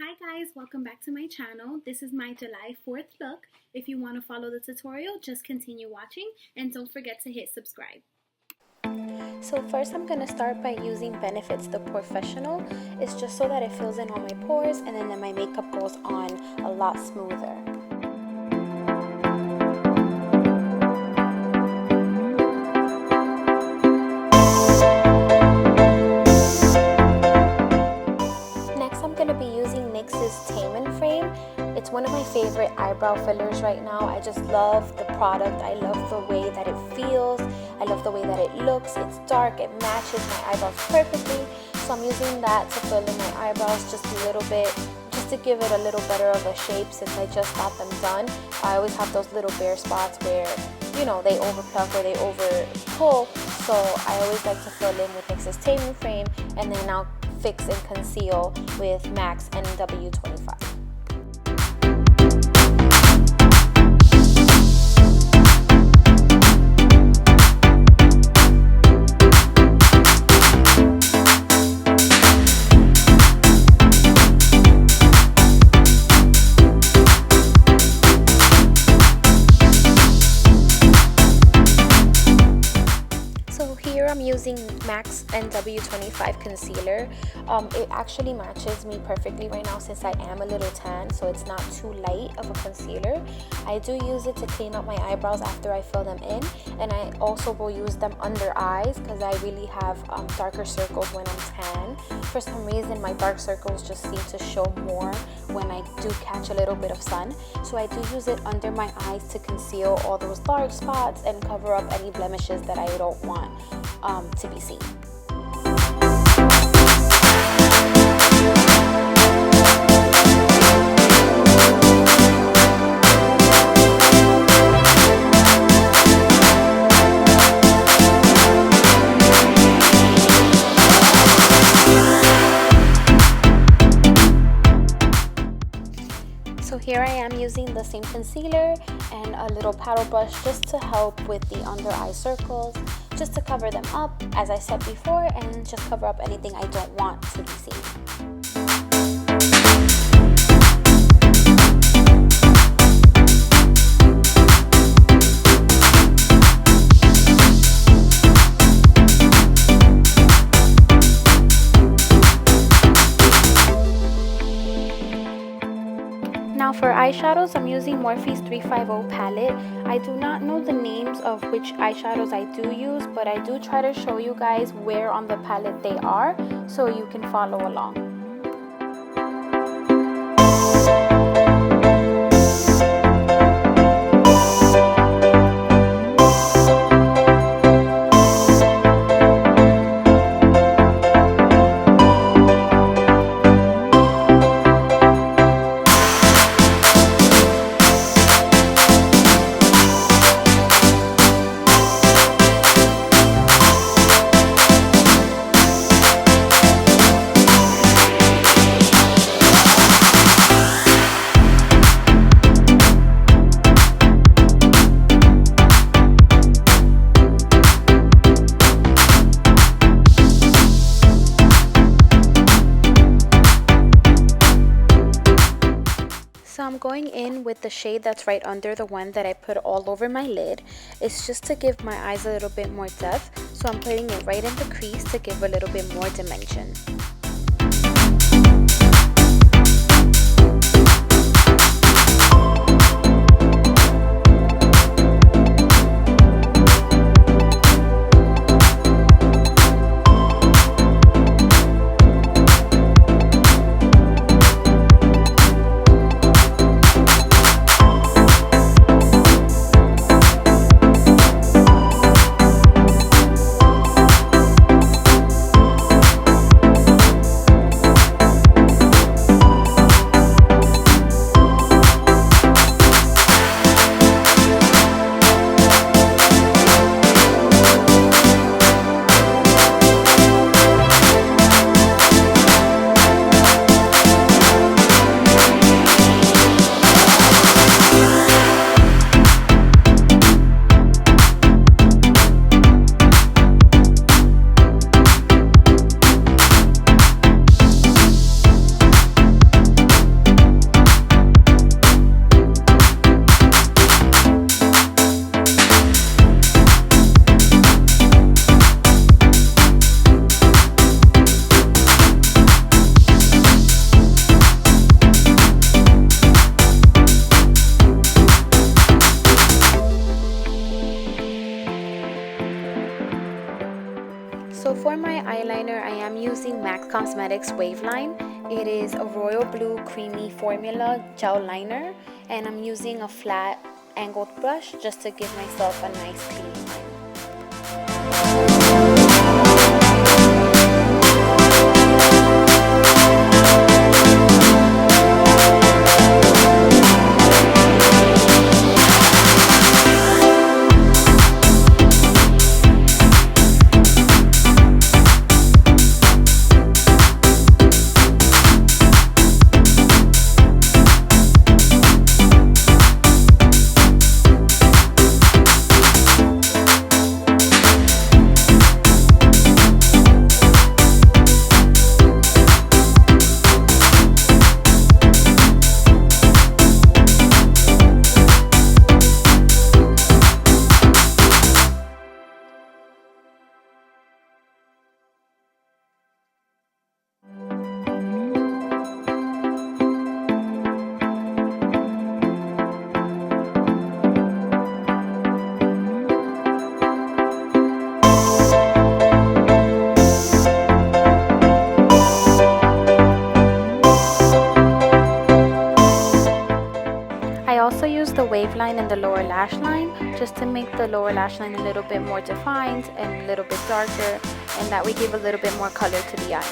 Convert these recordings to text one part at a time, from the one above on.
Hi guys, welcome back to my channel. This is my July 4th look. If you want to follow the tutorial, just continue watching and don't forget to hit subscribe. So first I'm going to start by using Benefit's the Pore Fessional. It's just so that it fills in all my pores and then my makeup goes on a lot smoother. Tame frame. It's one of my favorite eyebrow fillers right now. I just love the product. I love the way that it feels. I love the way that it looks. It's dark. It matches my eyebrows perfectly. So I'm using that to fill in my eyebrows just a little bit, just to give it a little better of a shape since I just got them done. I always have those little bare spots where, you know, they overpluck or they over pull. So I always like to fill in with NYX's Tame frame, and then I'll fix and conceal with MAC's NW25. I'm using MAC's NW25 concealer. It actually matches me perfectly right now since I am a little tan, so it's not too light of a concealer. I do use it to clean up my eyebrows after I fill them in, and I also will use them under eyes because I really have darker circles when I'm tan. For some reason my dark circles just seem to show more when I do catch a little bit of sun, so I do use it under my eyes to conceal all those dark spots and cover up any blemishes that I don't want to be seen. So here I am using the same concealer and a little paddle brush just to help with the under eye circles, just to cover them up as I said before, and just cover up anything I don't want to be seen. Now for eyeshadows, I'm using Morphe's 350 palette. I do not know the names of which eyeshadows I do use, but I do try to show you guys where on the palette they are so you can follow along. So I'm going in with the shade that's right under the one that I put all over my lid. It's just to give my eyes a little bit more depth. So I'm putting it right in the crease to give a little bit more dimension. Cosmetics Waveline. It is a royal blue creamy formula gel liner, and I'm using a flat angled brush just to give myself a nice clean line. I also use the Waveline in the lower lash line just to make the lower lash line a little bit more defined and a little bit darker, and that we give a little bit more color to the eye.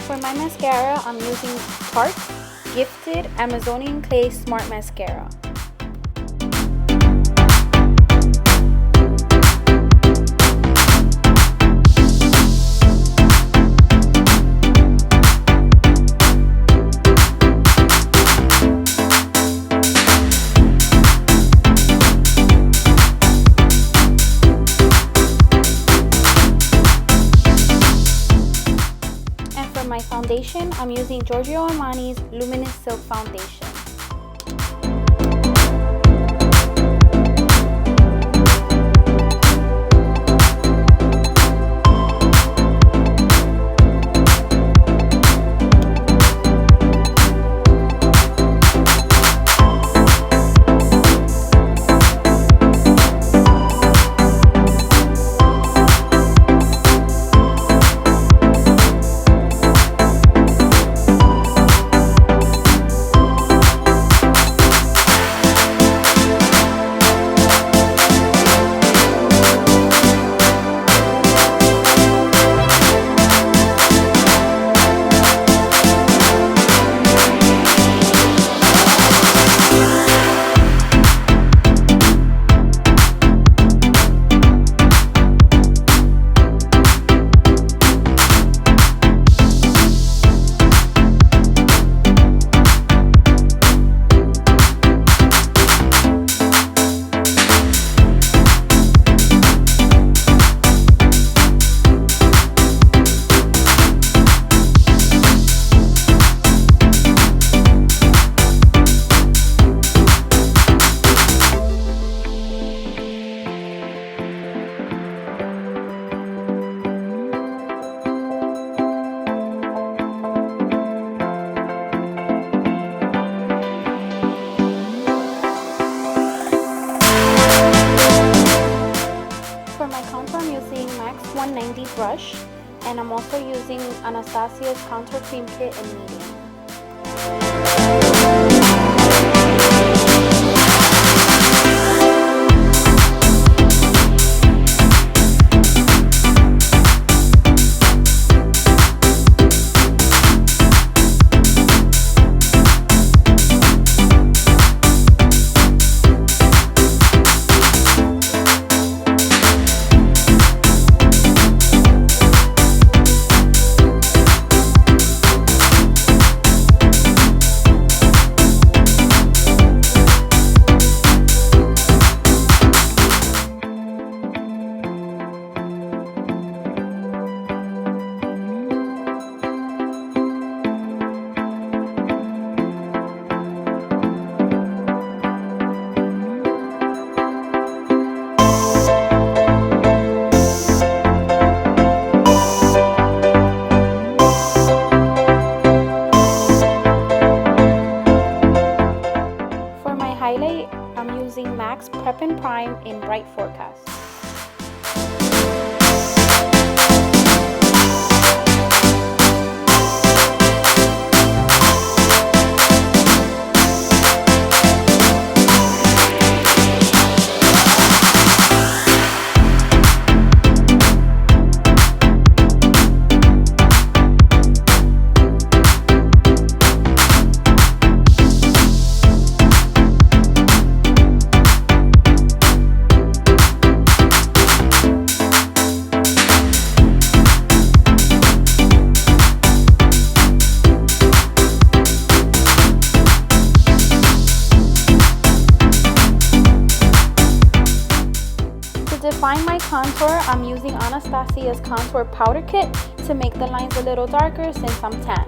For my mascara, I'm using Tarted Gifted Amazonian Clay Smart Mascara. My foundation, I'm using Giorgio Armani's Luminous Silk Foundation. Brush, and I'm also using Anastasia's Contour Cream Kit in medium. bright forecast. To define my contour, I'm using Anastasia's contour powder kit to make the lines a little darker since I'm tan.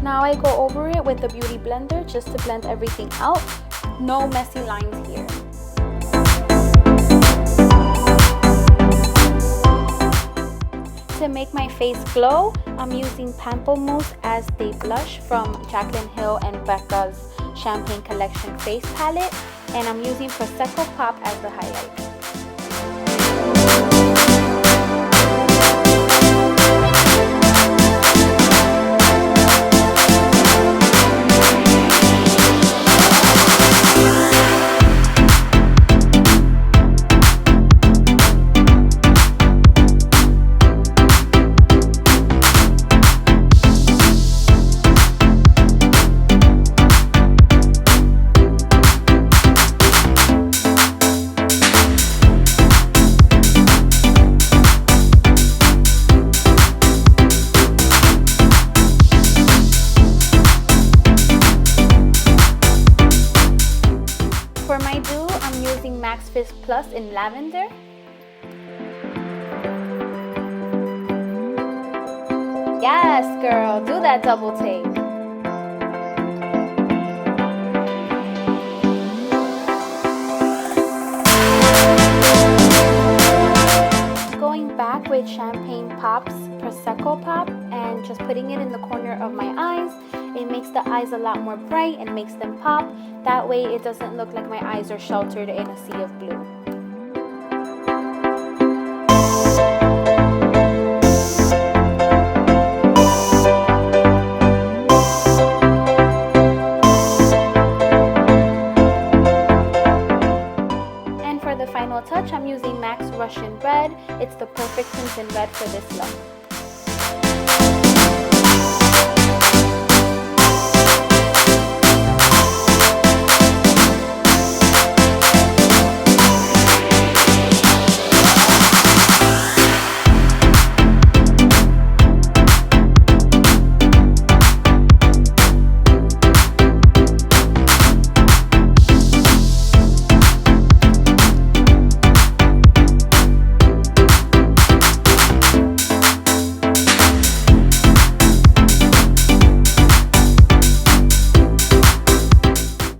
Now I go over it with the beauty blender just to blend everything out. No messy lines here. To make my face glow, I'm using pamplemousse as the blush from Jaclyn Hill and Becca's Champagne Collection face palette, and I'm using Prosecco Pop as the highlight. For my dew, I'm using Max Fizz Plus in lavender. Yes, girl, do that double take. Going back with Champagne Pop's Prosecco Pop and just putting it in the corner of my eyes. It makes the eyes a lot more bright and makes them pop. That way it doesn't look like my eyes are sheltered in a sea of blue. And for the final touch, I'm using MAC's Russian Red. It's the perfect crimson red for this look.